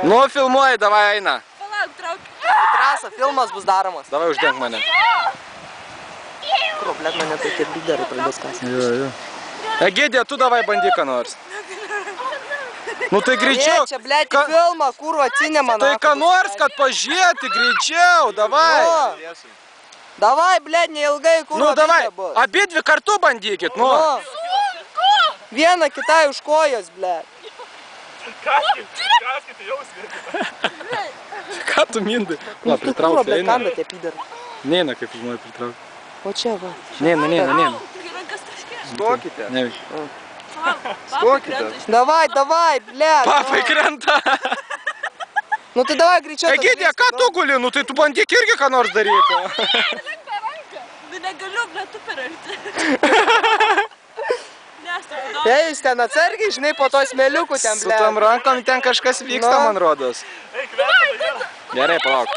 Nu, filmuoji, davai eina. Palauk, trauk. Trasa, filmas bus daromas. Davai uždenk mane. Kur, blėt, mane tokie biderai pradės kasyti. Jo. Egidija, tu davai bandyk ką nors. Nu tai greičiau. Čia, blėt, į filmą, kurva, cinema. Tai ką nors, kad pažiūrėti greičiau, davai. Davai, blėt, neilgai, kurva. Nu, davai, abidvi kartu bandykit, nu. Vieną kitai už kojos, blėt. Kaskite, jau svėkite. Ką tu mindai? Na, pritraukti, eina. Kam bet tie piderai? Neina, kaip žinai, pritraukti. O čia, va. Neina. Stokite. Neveikia. Stokite. Davai, blėt. Papai krenta. Nu tai davai greičiau. Egidija, ką tu guli? Nu tai tu bandyk irgi ką nors daryti. Nu negaliu, blėt, tu per arti. Jei, jūs ten atsargiai, žinai, po to smėliukų ten, blėt. Su tom rankom ten kažkas vyksta, man rodos. Gerai, palauk.